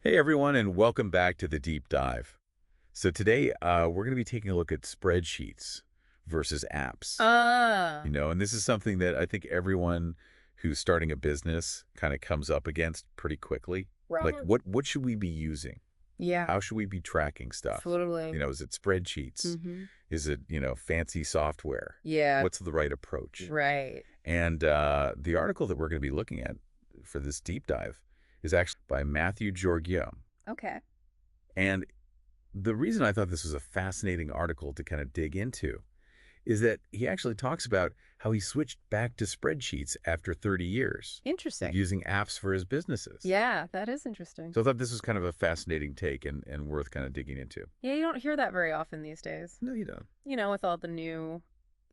Hey everyone, and welcome back to the deep dive. So today we're going to be taking a look at spreadsheets versus apps. Ah, And this is something that I think everyone who's starting a business kind of comes up against pretty quickly. Like, right. what should we be using? Yeah, How should we be tracking stuff? totally. Is it spreadsheets? Mm-hmm. Is it, fancy software? Yeah, What's the right approach? right. And the article that we're going to be looking at for this deep dive is actually by Matthew Georgiou. Okay. And the reason I thought this was a fascinating article to kind of dig into is that he actually talks about how he switched back to spreadsheets after 30 years of Interesting. using apps for his businesses. Yeah, that is interesting. So I thought this was kind of a fascinating take and worth kind of digging into. Yeah, you don't hear that very often these days. No, you don't. With all the new,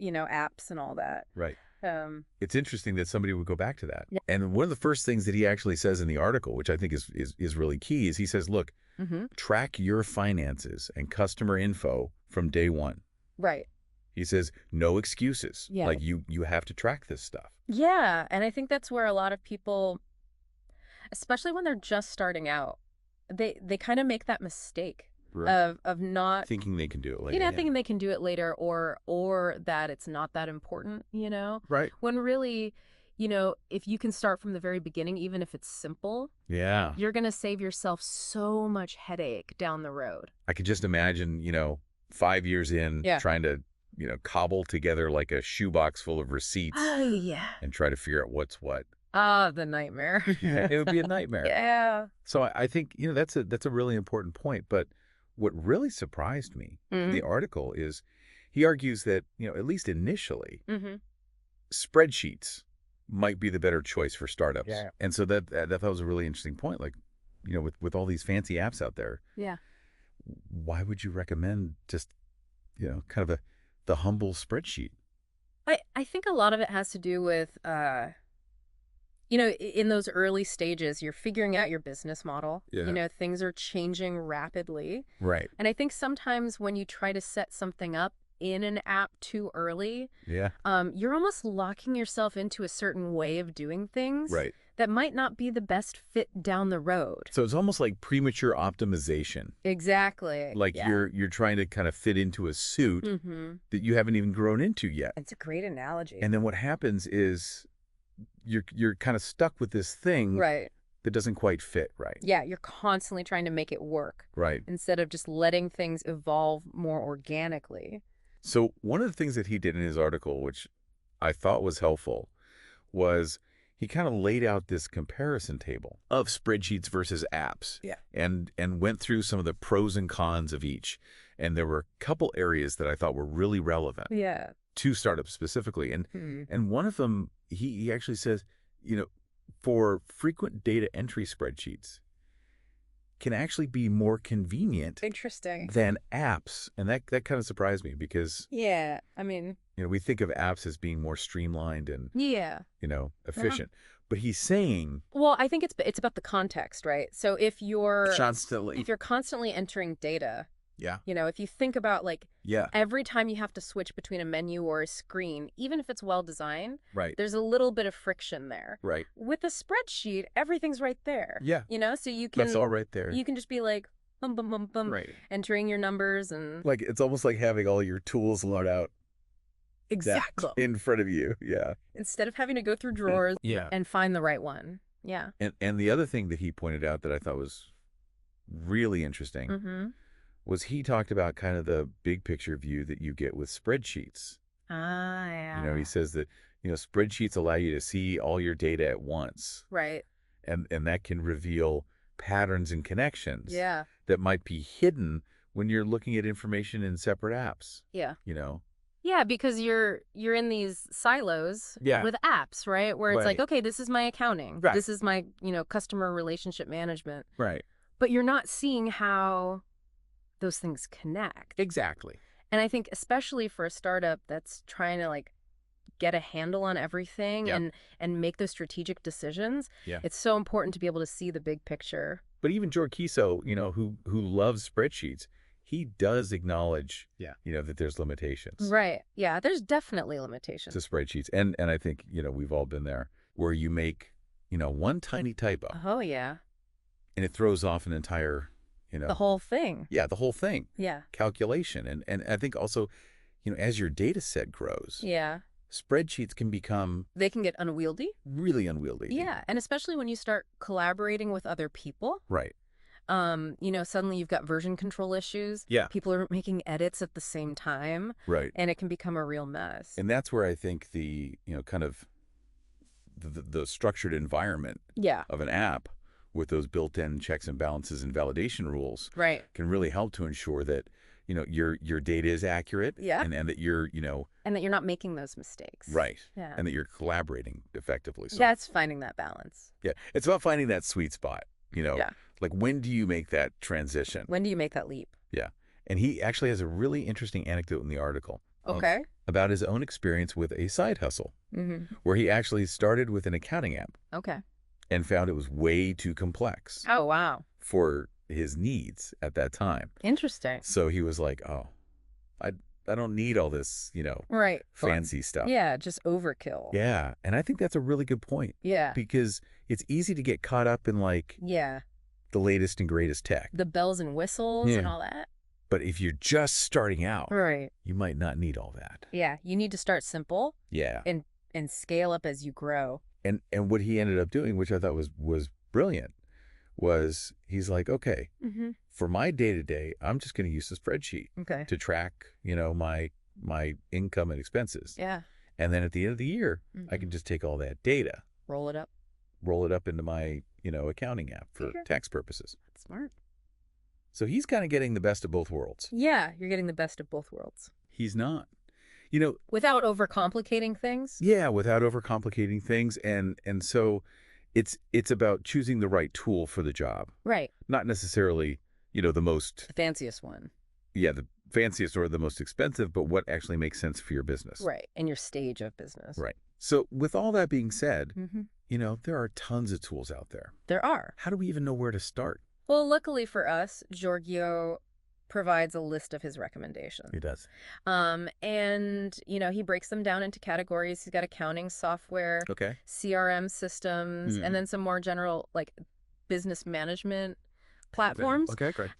apps and all that. Right. Um, It's interesting that somebody would go back to that. yeah. And one of the first things that he actually says in the article, which I think is really key, is he says, look, Mm-hmm. track your finances and customer info from day one. Right. He says, no excuses. Yeah. Like you have to track this stuff. Yeah, and I think that's where a lot of people, especially when they're just starting out, they kind of make that mistake Right. of not Thinking they can do it later. Yeah. thinking they can do it later or that it's not that important. Right. When really, if you can start from the very beginning, even if it's simple, Yeah. you're going to save yourself so much headache down the road. I could just imagine, 5 years in Yeah. trying to, cobble together like a shoebox full of receipts Oh, yeah. and try to figure out what's what. Ah, the nightmare. Yeah, it would be a nightmare. Yeah. So I think, that's a really important point. But what really surprised me in the Mm-hmm. article is he argues that, at least initially, Mm-hmm. spreadsheets might be the better choice for startups. Yeah. And so that was a really interesting point. Like, with all these fancy apps out there, Yeah. why would you recommend just, kind of the humble spreadsheet? I think a lot of it has to do with in those early stages, you're figuring out your business model. Yeah. Things are changing rapidly. Right. And I think sometimes when you try to set something up in an app too early, Yeah. you're almost locking yourself into a certain way of doing things Right. that might not be the best fit down the road. So it's almost like premature optimization. Exactly. Like Yeah. you're trying to kind of fit into a suit Mm-hmm. that you haven't even grown into yet. It's a great analogy. And then what happens is you're kind of stuck with this thing Right. that doesn't quite fit right. Yeah, you're constantly trying to make it work Right. instead of just letting things evolve more organically. So one of the things that he did in his article, which I thought was helpful, was he kind of laid out this comparison table of spreadsheets versus apps. Yeah. And went through some of the pros and cons of each. And there were a couple areas that I thought were really relevant Yeah. to startups specifically. And Hmm. and one of them, he actually says, for frequent data entry spreadsheets can actually be more convenient Interesting. than apps. And that kind of surprised me because, Yeah. I mean, we think of apps as being more streamlined and, yeah. efficient. But he's saying Well, I think it's about the context, right? So constantly. if you're constantly entering data, Yeah. if you think about like Yeah. every time you have to switch between a menu or a screen, even if it's well designed, Right. there's a little bit of friction there. Right. With a spreadsheet, everything's right there. Yeah. So you can That's all right there. you can just be like bum bum bum bum Right. entering your numbers and Like it's almost like having all your tools laid out exactly in front of you. Yeah. instead of having to go through drawers Yeah. and find the right one. Yeah. And the other thing that he pointed out that I thought was really interesting Mm-hmm. was he talked about kind of the big picture view that you get with spreadsheets. Ah, yeah. He says that, spreadsheets allow you to see all your data at once. Right. And that can reveal patterns and connections Yeah. that might be hidden when you're looking at information in separate apps, Yeah. you know? Yeah, because you're in these silos Yeah. with apps, right? Where it's like, Right. okay, this is my accounting. Right. This is my, customer relationship management. Right. But you're not seeing how those things connect. Exactly. And I think especially for a startup that's trying to like get a handle on everything Yep. and make those strategic decisions, Yeah. it's so important to be able to see the big picture. But even George Kiso, who loves spreadsheets, he does acknowledge, that there's limitations Right. Yeah, there's definitely limitations. to spreadsheets. And I think, we've all been there where you make, one tiny typo Oh, yeah. and it throws off an entire, The whole thing. yeah, the whole thing, Yeah. calculation. And I think also, as your data set grows, Yeah. spreadsheets can become They can get unwieldy. really unwieldy. Yeah. And especially when you start collaborating with other people. Right. Suddenly you've got version control issues. Yeah. People are making edits at the same time, Right. and it can become a real mess. And that's where I think kind of the structured environment Yeah. of an app with those built-in checks and balances and validation rules Right. can really help to ensure that, your data is accurate. Yeah. And that you're, And that you're not making those mistakes. right. Yeah. And that you're collaborating effectively. So, Yeah, it's finding that balance. yeah, it's about finding that sweet spot, Yeah. like when do you make that transition? When do you make that leap? Yeah. And he actually has a really interesting anecdote in the article Okay. about his own experience with a side hustle Mm-hmm. where he actually started with an accounting app Okay. and found it was way too complex Oh, wow. for his needs at that time. Interesting. So he was like, oh, I don't need all this, Right. fancy stuff. Yeah, just overkill. Yeah. And I think that's a really good point Yeah. because it's easy to get caught up in like Yeah. the latest and greatest tech. The bells and whistles and Yeah. all that. But if you're just starting out, Right. you might not need all that. Yeah. You need to start simple Yeah. and scale up as you grow. And what he ended up doing, which I thought was brilliant, was he's like, okay, Mm-hmm. for my day-to-day, I'm just going to use the spreadsheet Okay. to track, my income and expenses. Yeah. And then at the end of the year, I Mhm. can just take all that data, Roll it up. roll it up into my, accounting app for Sure. tax purposes. That's smart. So he's kind of getting the best of both worlds. Yeah, you're getting the best of both worlds. He's not. You know, Without overcomplicating things. yeah, without overcomplicating things. And so it's about choosing the right tool for the job. Right. Not necessarily, the most, The fanciest one. the fanciest or the most expensive, but what actually makes sense for your business. Right. In your stage of business. Right. So with all that being said, Mm-hmm. there are tons of tools out there. There are. How do we even know where to start? Well, luckily for us, Giorgio provides a list of his recommendations. He does. He breaks them down into categories. He's got accounting software, Okay. CRM systems, Mhm. and then some more general like business management platforms. Okay, great.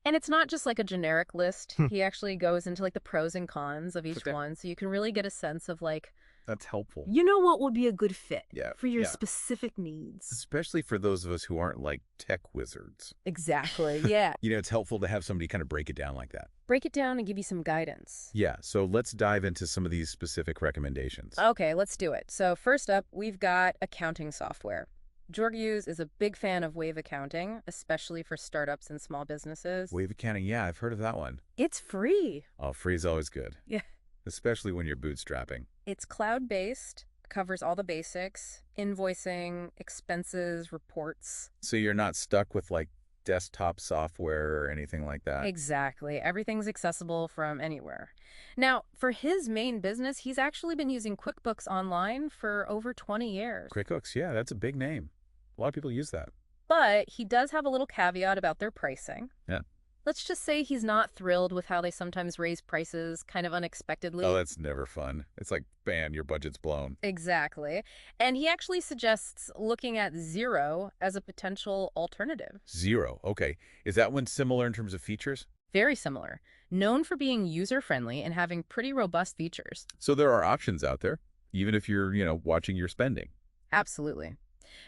And it's not just like a generic list. He actually goes into like the pros and cons of each Okay. one, so you can really get a sense of like, That's helpful. you know, what would be a good fit Yeah, for your yeah. specific needs. Especially for those of us who aren't like tech wizards. Exactly. Yeah. It's helpful to have somebody kind of break it down like that. Break it down and give you some guidance. Yeah, so let's dive into some of these specific recommendations. Okay, let's do it. So first up, we've got accounting software. Georgios is a big fan of Wave accounting, especially for startups and small businesses. Wave accounting, yeah, I've heard of that one. It's free. Oh, free is always good. Yeah. Especially when you're bootstrapping. It's cloud-based, covers all the basics, invoicing, expenses, reports. So you're not stuck with like desktop software or anything like that. Exactly. Everything's accessible from anywhere. Now, for his main business, he's actually been using QuickBooks Online for over 20 years. QuickBooks, yeah, that's a big name. A lot of people use that. But he does have a little caveat about their pricing. Yeah. Let's just say he's not thrilled with how they sometimes raise prices kind of unexpectedly. Oh, that's never fun. It's like, bam, your budget's blown. Exactly. And he actually suggests looking at Xero as a potential alternative. Xero, okay. Is that one similar in terms of features? Very similar. Known for being user-friendly and having pretty robust features. So there are options out there, even if you're, watching your spending. Absolutely.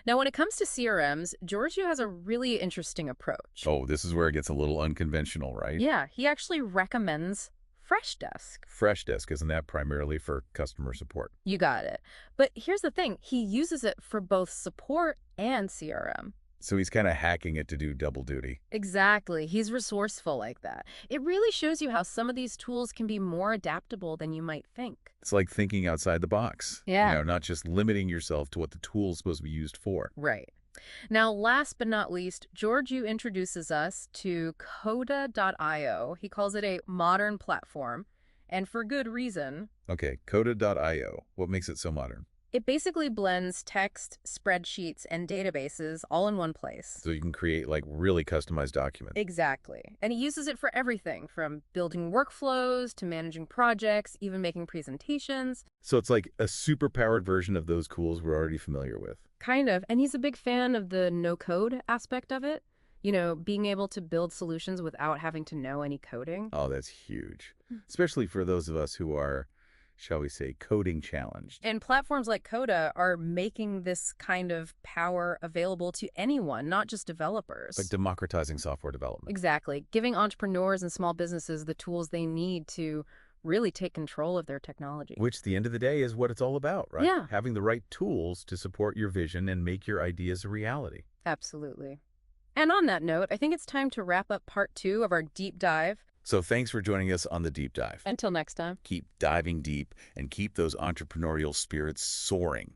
Now, when it comes to CRMs, Giorgio has a really interesting approach. Oh, this is where it gets a little unconventional, right? Yeah, he actually recommends Freshdesk. Freshdesk, isn't that primarily for customer support? You got it. But here's the thing. He uses it for both support and CRM. So he's kind of hacking it to do double duty. Exactly. He's resourceful like that. It really shows you how some of these tools can be more adaptable than you might think. It's like thinking outside the box. Yeah. Not just limiting yourself to what the tool is supposed to be used for. Right. Now, last but not least, Giorgio introduces us to Coda.io. He calls it a modern platform, and for good reason. Okay, Coda.io. What makes it so modern? It basically blends text, spreadsheets, and databases all in one place. So you can create like really customized documents. Exactly. And he uses it for everything from building workflows to managing projects, even making presentations. So it's like a super powered version of those tools we're already familiar with. Kind of. And he's a big fan of the no code aspect of it. Being able to build solutions without having to know any coding. Oh, that's huge. Especially for those of us who are, shall we say, coding challenged. And platforms like Coda are making this kind of power available to anyone, not just Like developers. democratizing software development. Exactly. Giving entrepreneurs and small businesses the tools they need to really take control of their technology. Which, at the end of the day, is what it's all about, right? Yeah, Having the right tools to support your vision and make your ideas a reality. absolutely. And on that note, I think it's time to wrap up part 2 of our deep dive. So thanks for joining us on the deep dive. Until next time. Keep diving deep and keep those entrepreneurial spirits soaring.